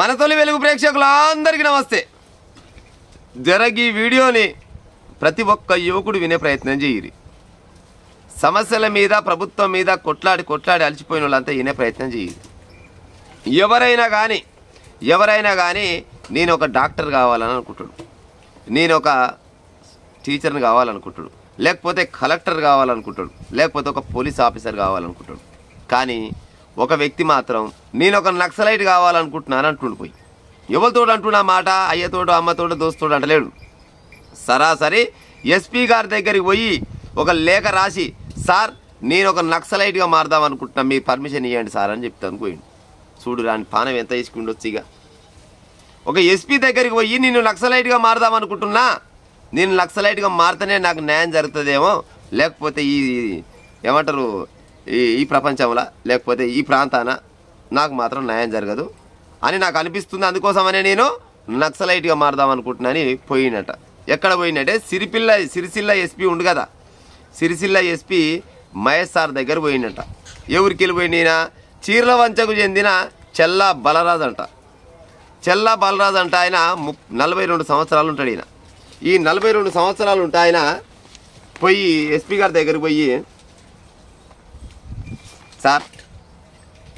మన తొలి వెలుగు ప్రేక్షకులందరికీ నమస్తే. జరగి వీడియోని ప్రతి ఒక్క యువకుడు వినే ప్రయత్నం చేయరు. సమస్యల మీద ప్రభుత్వం మీద కొట్లాడి అలసిపోయిన వాళ్ళంతా వినే ప్రయత్నం చేయరు. ఎవరైనా కానీ నేను ఒక డాక్టర్ కావాలని అనుకుంటాడు, నేను ఒక టీచర్ని కావాలనుకుంటాడు, లేకపోతే కలెక్టర్ కావాలనుకుంటాడు, లేకపోతే ఒక పోలీస్ ఆఫీసర్ కావాలనుకుంటాడు. కానీ ఒక వ్యక్తి మాత్రం నేను ఒక నక్సలైట్ కావాలనుకుంటున్నాను అంటుండు. పోయి ఎవరితోడు అంటున్నా మాట, అయ్యతోడు అమ్మతోడు దోస్తుతోడు అంటలేడు. సరాసరి ఎస్పీ గారి దగ్గరికి పోయి ఒక లేఖ రాసి, సార్ నేను ఒక నక్సలైట్గా మారదాం అనుకుంటున్నా, మీ పర్మిషన్ ఇవ్వండి సార్ అని చెప్తాను పోయిండు. చూడు రాని పానం ఎంత తీసుకుండొచ్చు. ఇక ఒక ఎస్పీ దగ్గరికి పోయి నేను నక్సలైట్గా మారదాం అనుకుంటున్నా, నేను నక్సలైట్గా మారితేనే నాకు న్యాయం జరుగుతుందేమో, లేకపోతే ఈ ఏమంటారు ఈ ప్రపంచంలో లేకపోతే ఈ ప్రాంతాన నాకు మాత్రం న్యాయం జరగదు అని నాకు అనిపిస్తుంది, అందుకోసమనే నేను నక్సలైట్గా మారదాం అనుకుంటున్నాని పోయినట. ఎక్కడ పోయినట్టే సిరిసిల్ల ఎస్పీ ఉండు కదా, సిరిసిల్ల ఎస్పీ మహేష్ సార్ దగ్గర పోయినట. ఎవరికి వెళ్ళిపోయినా చీర్ల వంచకు చెందిన చెల్లా బలరాజ్ అంట. చెల్లా బలరాజ్ అంట ఆయన 42 సంవత్సరాలు ఉంటాడు. ఈయన ఈ 42 సంవత్సరాలు ఉంటే ఆయన పోయి ఎస్పీ గారి దగ్గరికి పోయి, సార్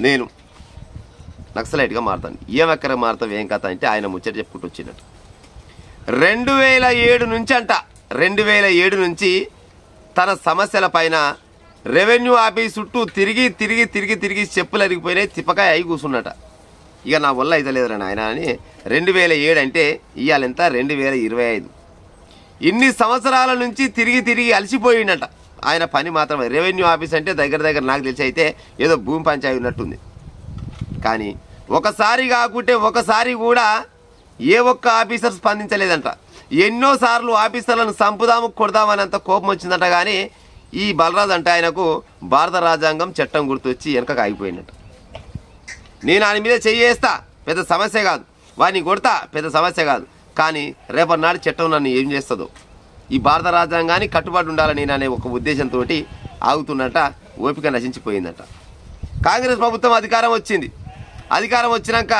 నేను నక్సలైట్గా మారుతాను, ఏమెక్కడ మారుతావు ఏం కథ అంటే ఆయన ముచ్చట చెప్పుకుంటూ వచ్చినట్టు. 2007 నుంచి అంట, 2007 నుంచి తన సమస్యల పైన రెవెన్యూ ఆఫీస్ చుట్టూ తిరిగి చెప్పులు అరిగిపోయినాయి, తిప్పకాయ అయి కూర్చున్నట. ఇక నా వల్ల అయితే లేదురా ఆయన అని 2007 అంటే ఇవాళ ఎంత 2025. ఇన్ని సంవత్సరాల నుంచి తిరిగి అలసిపోయిండట. ఆయన పని మాత్రమే రెవెన్యూ ఆఫీస్ అంటే దగ్గర నాకు తెలిసి అయితే ఏదో భూమి పంచాయి ఉన్నట్టుంది. కానీ ఒకసారి కాకుంటే ఒకసారి కూడా ఏ ఒక్క ఆఫీసర్ స్పందించలేదంట. ఎన్నోసార్లు ఆఫీసర్లను చంపుదాము కొడదామనేంత కోపం వచ్చిందట. కానీ ఈ బలరాజ్ అంటే ఆయనకు భారత రాజ్యాంగం చట్టం గుర్తొచ్చి వెనకకు ఆగిపోయిందట. నేను ఆయన మీద చెయ్యేస్తా, పెద్ద సమస్య కాదు, వాడిని కొడతా, పెద్ద సమస్య కాదు, కానీ రేపటి నాడు చట్టం నన్ను ఏం చేస్తుందో, ఈ భారత రాజ్యాంగాన్ని కట్టుబడి ఉండాలని నేను అనే ఒక ఉద్దేశంతో ఆగుతున్నట. ఓపిక నశించిపోయిందట. కాంగ్రెస్ ప్రభుత్వం అధికారం వచ్చింది. అధికారం వచ్చినాక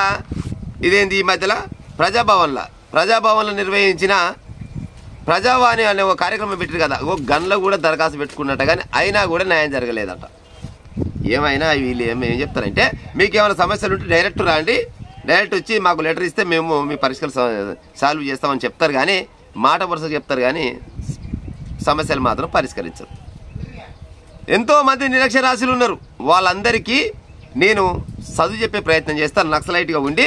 ఇదేంది ఈ మధ్యలో ప్రజాభవన్లో నిర్వహించిన ప్రజావాణి అనే ఒక కార్యక్రమం పెట్టారు కదా, ఒక గన్లో కూడా దరఖాస్తు పెట్టుకున్నట్ట. కానీ అయినా కూడా న్యాయం జరగలేదట. ఏమైనా వీళ్ళు ఏం చెప్తారంటే, మీకు ఏమైనా సమస్యలు ఉంటే డైరెక్ట్ రండి, డైరెక్ట్ వచ్చి మాకు లెటర్ ఇస్తే మేము మీ పరిష్కారం సాల్వ్ చేస్తామని చెప్తారు. కానీ మాట వరుసగా చెప్తారు, కానీ సమస్యలు మాత్రం పరిష్కరించరు. ఎంతోమంది నిరక్షరాస్యులు ఉన్నారు. వాళ్ళందరికీ నేను చదువు చెప్పే ప్రయత్నం చేస్తాను. నక్సలైట్గా ఉండి,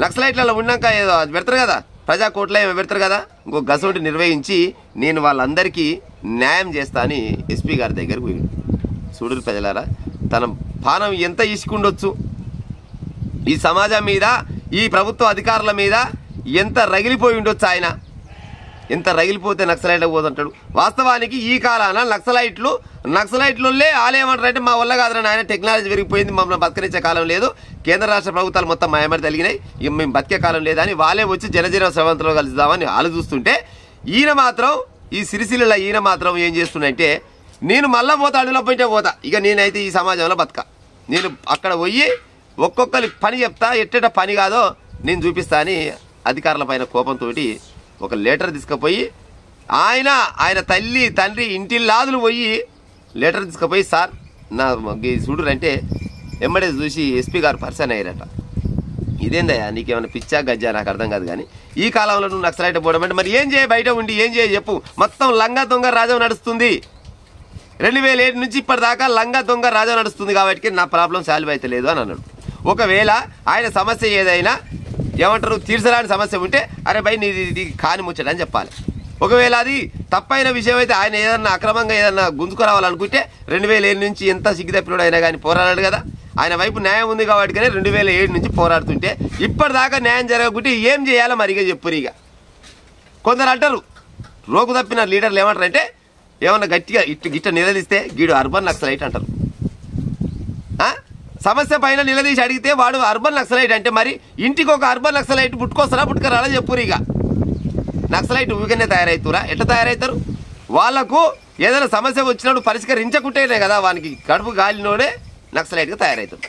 నక్సలైట్లలో ఉన్నాక ఏదో అది పెడతారు కదా, ప్రజా కోర్టులో ఏమో పెడతారు కదా, ఇంకో గసోటి నిర్వహించి నేను వాళ్ళందరికీ న్యాయం చేస్తా అని ఎస్పీ గారి దగ్గరకు పోయి. చూడరు ప్రజలారా, తన పానం ఎంత ఇసుకుండొచ్చు, ఈ సమాజం మీద ఈ ప్రభుత్వ అధికారుల మీద ఎంత రగిలిపోయి ఉండొచ్చు. ఆయన ఎంత రగిలిపోతే నక్సలైట్ పోతుంటాడు. వాస్తవానికి ఈ కాలాన నక్సలైట్లే ఆలేమంటారంటే మా వల్ల కాదురా ఆయన, టెక్నాలజీ పెరిగిపోయింది, మమ్మల్ని బతకరించే కాలం లేదు, కేంద్ర రాష్ట్ర ప్రభుత్వాలు మొత్తం మాయమడి తగిలినాయి, ఇక మేము బతికే కాలం లేదని వాళ్ళే వచ్చి జనజీవన స్రవంతిలో కలుద్దామని వాళ్ళు చూస్తుంటే, ఈయన మాత్రం ఈ సిరిసిల్ల ఈయన మాత్రం ఏం చేస్తున్నాయంటే, నేను మళ్ళా పోతా, అడుగులో పోయింటే పోతా, ఇక నేనైతే ఈ సమాజంలో బతక, నేను అక్కడ పోయి ఒక్కొక్కరి పని చెప్తా, ఎట్టేట పని కాదో నేను చూపిస్తా అని అధికారుల పైన కోపంతో ఒక లెటర్ తీసుకుపోయి ఆయన తల్లి తండ్రి ఇంటిల్లాదులు పోయి లెటర్ తీసుకుపోయి, సార్ నా చూడరు అంటే ఎమ్మడే చూసి ఎస్పీ గారు పర్సన్ అయ్యారట. ఇదేందయ్యా నీకేమైనా పిచ్చా గజ్జా నాకు అర్థం కాదు, కానీ ఈ కాలంలో నువ్వు నక్సలైట్ పోవడం అంటే మరి ఏం చేయ, బయట ఉండి ఏం చేయ చెప్పు, మొత్తం లంగా దొంగ రాజ్యం నడుస్తుంది. 2007 నుంచి ఇప్పటిదాకా లంగా దొంగ రాజ్యం నడుస్తుంది, కాబట్టి నా ప్రాబ్లం సాల్వ్ అయితే లేదు అని అన్నాడు. ఒకవేళ ఆయన సమస్య ఏదైనా ఏమంటారు తీర్చరాని సమస్య ఉంటే, అరే భయ్ నీది కాని ముచ్చటని చెప్పాలి. ఒకవేళ అది తప్పైన విషయం అయితే ఆయన ఏదన్నా అక్రమంగా ఏదన్నా గుంజుకురావాలనుకుంటే 2007 నుంచి ఎంత సిగ్గుతప్పినోడు అయినా కానీ పోరాడాడు కదా, ఆయన వైపు న్యాయం ఉంది కాబట్టి 2007 నుంచి పోరాడుతుంటే ఇప్పటిదాకా న్యాయం జరగకుంటే ఏం చేయాలో మరిగా చెప్పురు. ఇక కొందరు అంటారు, రోగు తప్పిన లీడర్లు ఏమంటారంటే, ఏమన్నా గట్టిగా గిట్ట నిలదీస్తే గీడు అర్బన్ నక్సలైట్ అంటారు. సమస్య పైన నిలదీసి అడిగితే వాడు అర్బన్ నక్సలైట్ అంటే, మరి ఇంటికి ఒక అర్బన్ నక్సలైట్ పుట్టుకొస్తారా పుట్టుకరాలా చెప్పురు. ఇక నక్సలైట్ ఊరికనే తయారవుతారా, ఎట్లా తయారవుతారు? వాళ్లకు ఏదైనా సమస్య వచ్చినప్పుడు పరిష్కరించకుంటేనే కదా వానికి కడుపు గాలినోడే నక్సలైట్గా తయారవుతాడు.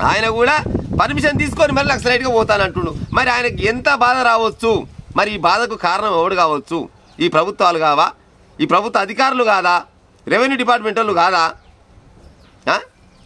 ఆయన కూడా పర్మిషన్ తీసుకొని మళ్ళీ నక్సలైట్గా పోతానంటుడు. మరి ఆయనకి ఎంత బాధ రావచ్చు? మరి ఈ బాధకు కారణం ఎవడు కావచ్చు? ఈ ప్రభుత్వాలు కావా? ఈ ప్రభుత్వ అధికారులు కాదా? రెవెన్యూ డిపార్ట్మెంట్ వాళ్ళు కాదా?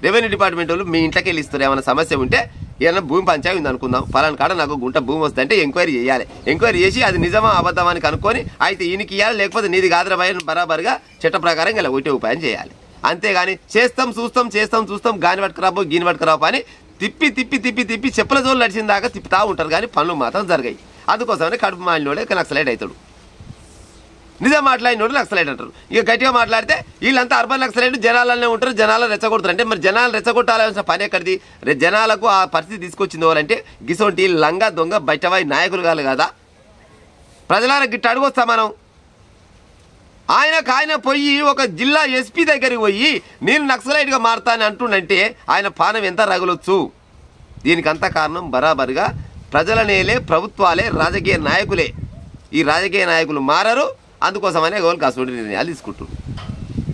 రెవెన్యూ డిపార్ట్మెంట్ వాళ్ళు మీ ఇంట్లోకి వెళ్ళి ఇస్తారు. ఏమైనా సమస్య ఉంటే ఏదైనా భూమి పంచాయతీ ఉంది అనుకుందాం, పలానా కాడ నాకు గుంట భూమి వస్తుందంటే ఎంక్వైరీ చేయాలి. ఎంక్వైరీ చేసి అది నిజమా అబద్ధమా అని కనుక్కొని అయితే ఈయనకి ఇవ్వాలి, లేకపోతే నీది కాదరబాయి బరాబర్గా చట్ట ప్రకారం ఇలా ఒకటే ఉపాయం చేయాలి. అంతేగాని చేస్తాం చూస్తాం గాని పట్టుకురాబో గీని పట్టుకురాబో అని తిప్పి తిప్పి తిప్పి తిప్పి చెప్పుల జోలు నడిచిన దాకా తిప్పుతా ఉంటారు, కానీ పనులు మాత్రం జరిగాయి. అందుకోసమనే కడుపు మాలినోడే నక్సలైట్ అవుతాడు. నిజం మాట్లాడినోడు నక్సలైట్ అంటారు. ఇక గట్టిగా మాట్లాడితే వీళ్ళంతా అర్బన్ నక్సలైట్ జనాలనే ఉంటారు, జనాలను రెచ్చగొడతారు. అంటే మరి జనాలు రెచ్చగొట్టాల్సిన పని ఎక్కడిది? జనాలకు ఆ పరిస్థితి తీసుకొచ్చింది ఎవరంటే గిసోంటి లంగా దొంగ బయటవాయి నాయకులు కాదు కదా. ప్రజలారా గిట్ట అడుగొస్తా మనం. ఆయన పోయి ఒక జిల్లా ఎస్పీ దగ్గరికి పోయి నేను నక్సలైట్గా మారుతానని అంటుండంటే ఆయన పానం ఎంత రగులొచ్చు? దీనికంతా కారణం బరాబర్గా ప్రజల నేలే, ప్రభుత్వాలే, రాజకీయ నాయకులే. ఈ రాజకీయ నాయకులు మారరు, అందుకోసమనే గోల్ కాసుకుంటూ నిర్ణయాలు తీసుకుంటున్నారు.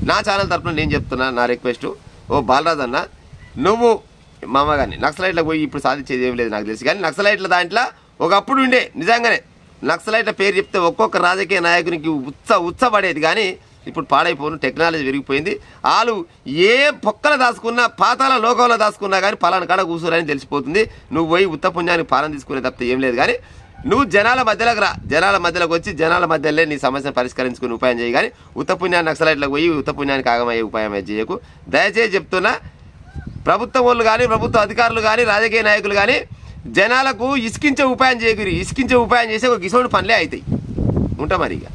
నా ఛానల్ తరఫున నేను చెప్తున్నా, నా రిక్వెస్ట్, ఓ బాలరాజ్ అన్న, నువ్వు మామ కానీ నక్సలైట్లకు పోయి ఇప్పుడు సాధించేది ఏం లేదు నాకు తెలిసి, కానీ నక్సలైట్ల దాంట్లో ఒకప్పుడు ఉండే నిజంగానే నక్సలైట్ల పేరు చెప్తే ఒక్కొక్క రాజకీయ నాయకునికి ఉత్సపడేది, కానీ ఇప్పుడు పాడైపోను, టెక్నాలజీ పెరిగిపోయింది. వాళ్ళు ఏ పొక్కలు దాచుకున్నా, పాతాల లోకంలో దాచుకున్నా కానీ పలానా కాడ కూర్చోరని తెలిసిపోతుంది. నువ్వు పోయి ఉత్తపుణ్యానికి పాలన తీసుకునే తప్పితే ఏం లేదు. కానీ నువ్వు జనాల మధ్యలోకి రా, జనాల మధ్యలోకి వచ్చి జనాల మధ్యలో నీ సమస్యను పరిష్కరించుకునే ఉపాయం చేయి. కానీ ఉత్తపుణ్యాన్ని నక్సలైట్లకు పోయి ఉత్తపుణ్యానికి ఆగమయ్యే ఉపాయం చేయకు. దయచేసి చెప్తున్నా, ప్రభుత్వం వాళ్ళు కానీ, ప్రభుత్వ అధికారులు కానీ, రాజకీయ నాయకులు కానీ జనాలకు ఇసుకించే ఉపాయం చేయకూరి. ఇసుకించే ఉపాయం చేసే ఒక గిసోడు పనులే అవుతాయి. ఉంటా మరి ఇక.